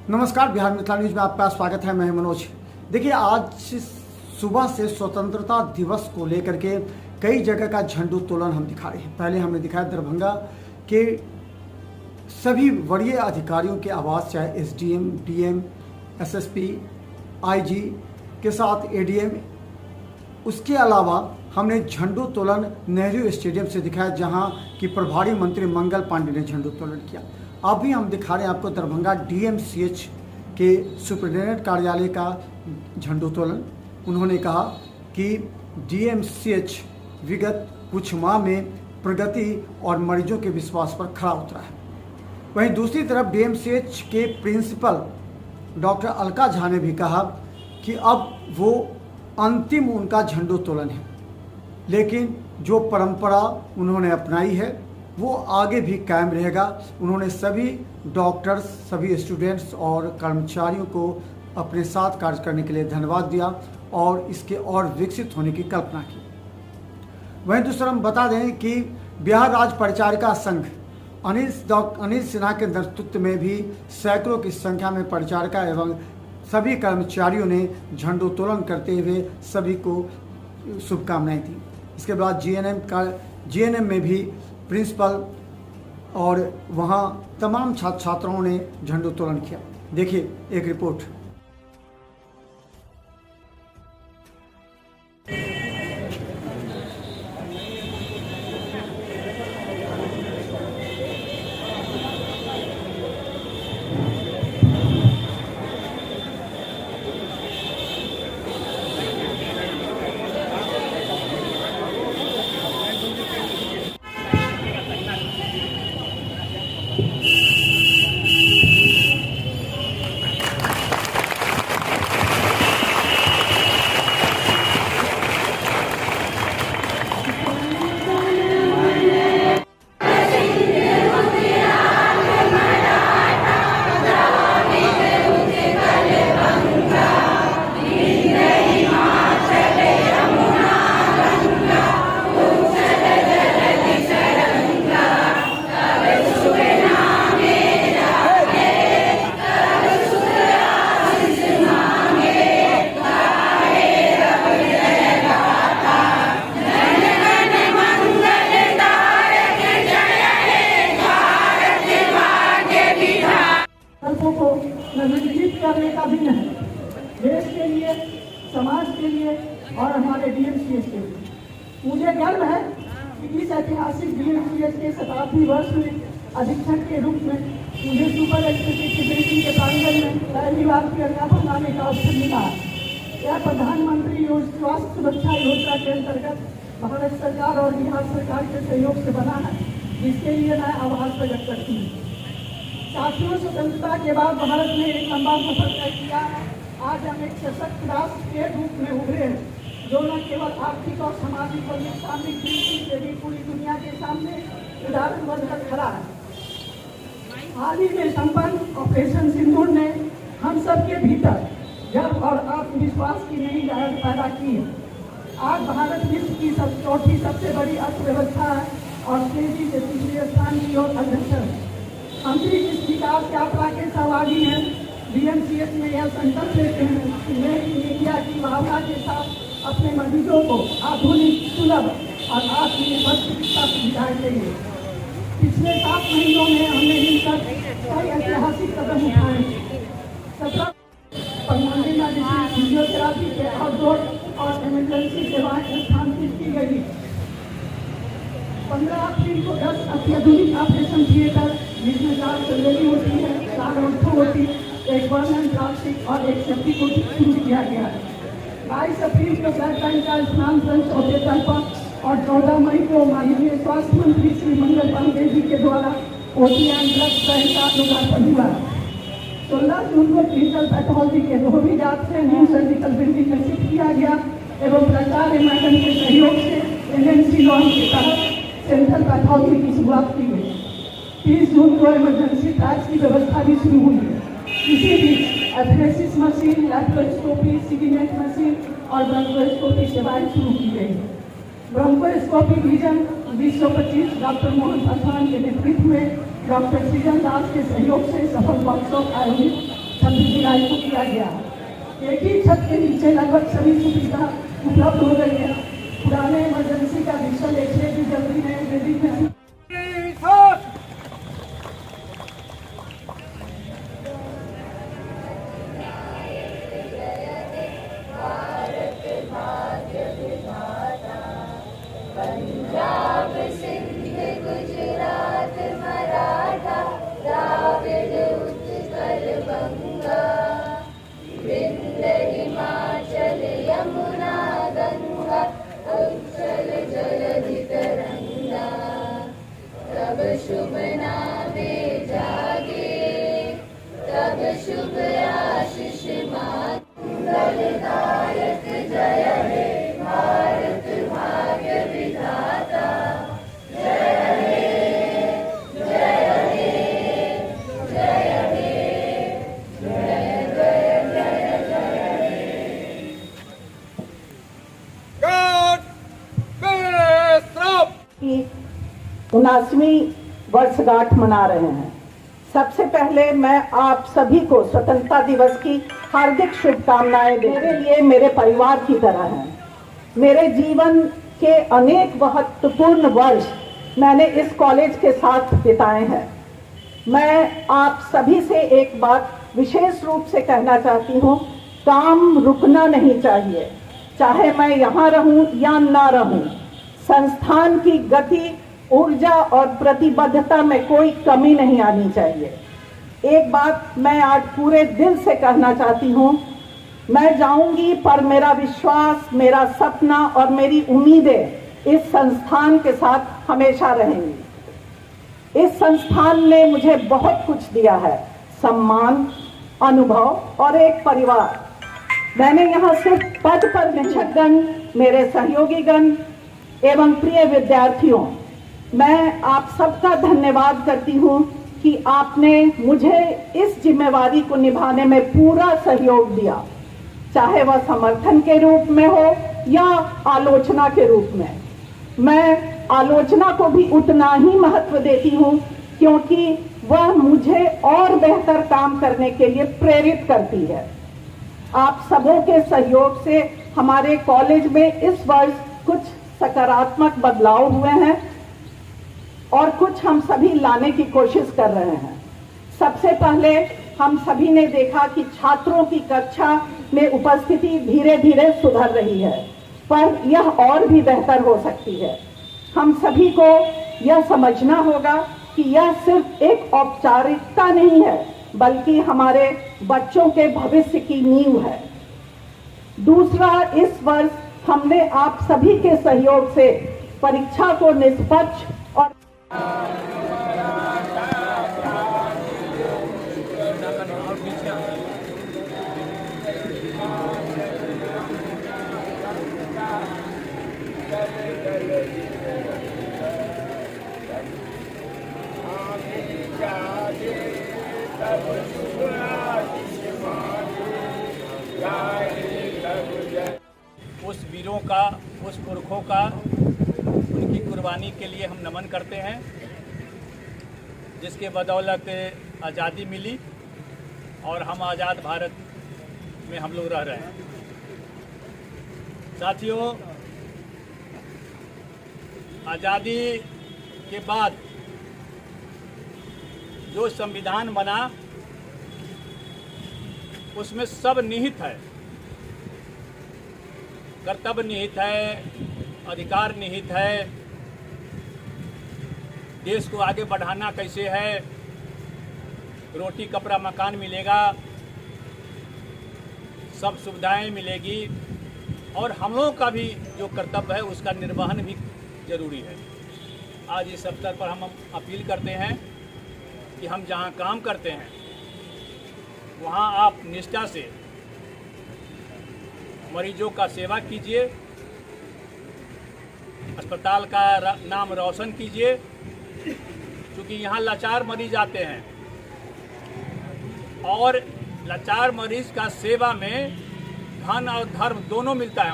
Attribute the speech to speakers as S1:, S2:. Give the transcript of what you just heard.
S1: नमस्कार, बिहार मिथिला न्यूज में आपका स्वागत है। मैं मनोज। देखिए, आज सुबह से स्वतंत्रता दिवस को लेकर के कई जगह का झंडोत्तोलन हम दिखा रहे हैं। पहले हमने दिखाया दरभंगा के सभी वरीय अधिकारियों के आवास, चाहे एसडीएम, डीएम, एसएसपी, आईजी के साथ एडीएम। उसके अलावा हमने झंडोत्तोलन नेहरू स्टेडियम से दिखाया, जहां की प्रभारी मंत्री मंगल पांडे ने झंडोत्तोलन किया। अभी हम दिखा रहे हैं आपको दरभंगा डीएमसीएच के सुपरिटेंडेंट कार्यालय का झंडोत्तोलन। उन्होंने कहा कि डीएमसीएच विगत कुछ माह में प्रगति और मरीजों के विश्वास पर खरा उतरा है। वहीं दूसरी तरफ डीएमसीएच के प्रिंसिपल डॉक्टर अलका झा ने भी कहा कि अब वो अंतिम उनका झंडोत्तोलन है, लेकिन जो परंपरा उन्होंने अपनाई है वो आगे भी कायम रहेगा। उन्होंने सभी डॉक्टर्स, सभी स्टूडेंट्स और कर्मचारियों को अपने साथ कार्य करने के लिए धन्यवाद दिया और इसके और विकसित होने की कल्पना की। वहीं दूसरा हम बता दें कि बिहार राज्य परिचारिका संघ अनिल सिन्हा के नेतृत्व में भी सैकड़ों की संख्या में परिचारिका एवं सभी कर्मचारियों ने झंडोत्तोलन करते हुए सभी को शुभकामनाएं दी। इसके बाद जीएनएम में भी प्रिंसिपल और वहां तमाम छात्र छात्राओं ने झंडोत्तोलन किया। देखिए एक रिपोर्ट।
S2: को नवीनीकृत करने का दिन है, देश के लिए, समाज के लिए और हमारे डीएमसीएच के लिए। मुझे गर्व है कि इस ऐतिहासिक डीएमसीएच के शताब्दी वर्ष में अधीक्षक के रूप में मुझे सुपर स्पेशलिटी बिल्डिंग के प्रांगण में पहली बार तिरंगा फहराने का अवसर मिला। यह प्रधानमंत्री स्वास्थ्य सुरक्षा योजना के अंतर्गत भारत सरकार और बिहार सरकार के सहयोग से बना है, जिसके लिए मैं आभार प्रकट करती हूँ। साथियों, स्वतंत्रता के बाद भारत ने एक लंबा सफर तय किया है। आज हम एक सशक्त राष्ट्र के रूप में उभरे हैं, जो न केवल आर्थिक और सामाजिक बल्कि सामरिक दृष्टि से भी पूरी दुनिया के सामने उदाहरण बनकर खड़ा है। हाल ही में संपन्न ऑपरेशन सिंदूर ने हम सबके भीतर गर्व और आत्मविश्वास की नई लहर पैदा की है। आज भारत विश्व की चौथी सबसे बड़ी अर्थव्यवस्था है और तेजी से तीसरे स्थान की ओर अग्रसर है। हम भी इस विकास यात्रा के सहभागी हैं। डीएमसीएच में यह संकल्प लेते हैं कि मेक इन इंडिया की भावना के साथ अपने मरीजों को आधुनिक, सुलभ और आत्मनिर्भर चिकित्सा सुविधाएं देंगे। पिछले 7 महीनों में हमने मिलकर कई ऐतिहासिक कदम उठाए। 17 फिजियोथेरापी के आउटडोर और इमरजेंसी सेवाएं स्थापित की गई। 15 अप्रैल को 10 अत्याधुनिक ऑपरेशन थिएटर, जिसमें 4 सर्जरी होती है, 4 ऑर्थो होती, एक बर्न प्लास्टिक और एक सेफ्टी को शुरू किया गया है। 22 अप्रैल को ब्लड बैंक का स्थानांतरण चौथे तल पर और 14 मई को माननीय स्वास्थ्य मंत्री श्री मंगल पांडे जी के द्वारा ओटी एंड ब्लड बैंक का लोकार्पण हुआ। 16 जून को क्लिनिकल पैथोलॉजी के धोबी जात से न्यू सर्जिकल बिल्डिंग में शिफ्ट किया गया एवं प्राचार्य मैडम के सहयोग से एनएमसी लॉन्च के तहत सेंट्रल पैथोलॉजी की शुरुआत की गई। 30 जून को इमरजेंसी टैक्स की व्यवस्था भी शुरू हुई है। इसी बीच एफरेसिस मशीन, लैप्रोस्कोपी, सिग्नेट मशीन और ब्रोंकोस्कोपी सेवाएं शुरू की गई। Bronchoscopy vision 2025 doctor Mohan Paswan के नेतृत्व में डॉक्टर सृजन दास के सहयोग से सफल वर्कशॉप आयोजित 26 जुलाई को किया गया। एक ही छत के नीचे लगभग सभी सुविधा उपलब्ध हो गई है। पुराने इमरजेंसी का डिजिटल एक्सरे भी जल्दी में जल्दी में
S3: शुभ नामे जागे तब शुभ आशीष मंगलदायक जय हे भारत भाग्य विधाता जय हे जय हे जय हे जय जय जय जय हे।
S2: की 79वीं वर्षगांठ मना रहे हैं। सबसे पहले मैं आप सभी को स्वतंत्रता दिवस की हार्दिक शुभकामनाएं देती हूं। मेरे लिए मेरे परिवार की तरह हैं। मेरे जीवन के अनेक महत्वपूर्ण वर्ष मैंने इस कॉलेज के साथ बिताए हैं। मैं आप सभी से एक बात विशेष रूप से कहना चाहती हूँ, काम रुकना नहीं चाहिए, चाहे मैं यहाँ रहूँ या ना रहूँ। संस्थान की गति, ऊर्जा और प्रतिबद्धता में कोई कमी नहीं आनी चाहिए। एक बात मैं आज पूरे दिल से कहना चाहती हूँ, मैं जाऊंगी पर मेरा विश्वास, मेरा सपना और मेरी उम्मीदें इस संस्थान के साथ हमेशा रहेंगी। इस संस्थान ने मुझे बहुत कुछ दिया है, सम्मान, अनुभव और एक परिवार। मैंने यहाँ सिर्फ पद पर शिक्षकगण, मेरे सहयोगीगण एवं प्रिय विद्यार्थियों, मैं आप सबका धन्यवाद करती हूँ कि आपने मुझे इस जिम्मेवारी को निभाने में पूरा सहयोग दिया, चाहे वह समर्थन के रूप में हो या आलोचना के रूप में। मैं आलोचना को भी उतना ही महत्व देती हूँ क्योंकि वह मुझे और बेहतर काम करने के लिए प्रेरित करती है। आप सबों के सहयोग से हमारे कॉलेज में इस वर्ष कुछ सकारात्मक बदलाव हुए हैं और कुछ हम सभी लाने की कोशिश कर रहे हैं। सबसे पहले हम सभी ने देखा कि छात्रों की कक्षा में उपस्थिति धीरे धीरे सुधर रही है, पर यह और भी बेहतर हो सकती है। हम सभी को यह समझना होगा कि यह सिर्फ एक औपचारिकता नहीं है, बल्कि हमारे बच्चों के भविष्य की नींव है। दूसरा, इस वर्ष हमने आप सभी के सहयोग से परीक्षा को निष्पक्ष और
S4: उस वीरों का, उस पुरखों का, उनकी कुर्बानी के लिए हम नमन करते हैं, जिसके बदौलत आज़ादी मिली और हम आज़ाद भारत में हम लोग रह रहे हैं। साथियों, आज़ादी के बाद जो संविधान बना उसमें सब निहित है, कर्तव्य निहित है, अधिकार निहित है, देश को आगे बढ़ाना कैसे है, रोटी कपड़ा मकान मिलेगा, सब सुविधाएं मिलेगी और हम लोगों का भी जो कर्तव्य है उसका निर्वहन भी जरूरी है। आज इस अवसर पर हम अपील करते हैं कि हम जहां काम करते हैं वहां आप निष्ठा से मरीजों का सेवा कीजिए, अस्पताल का नाम रोशन कीजिए, क्योंकि यहाँ लाचार मरीज आते हैं और लाचार मरीज का सेवा में धन और धर्म दोनों मिलता है।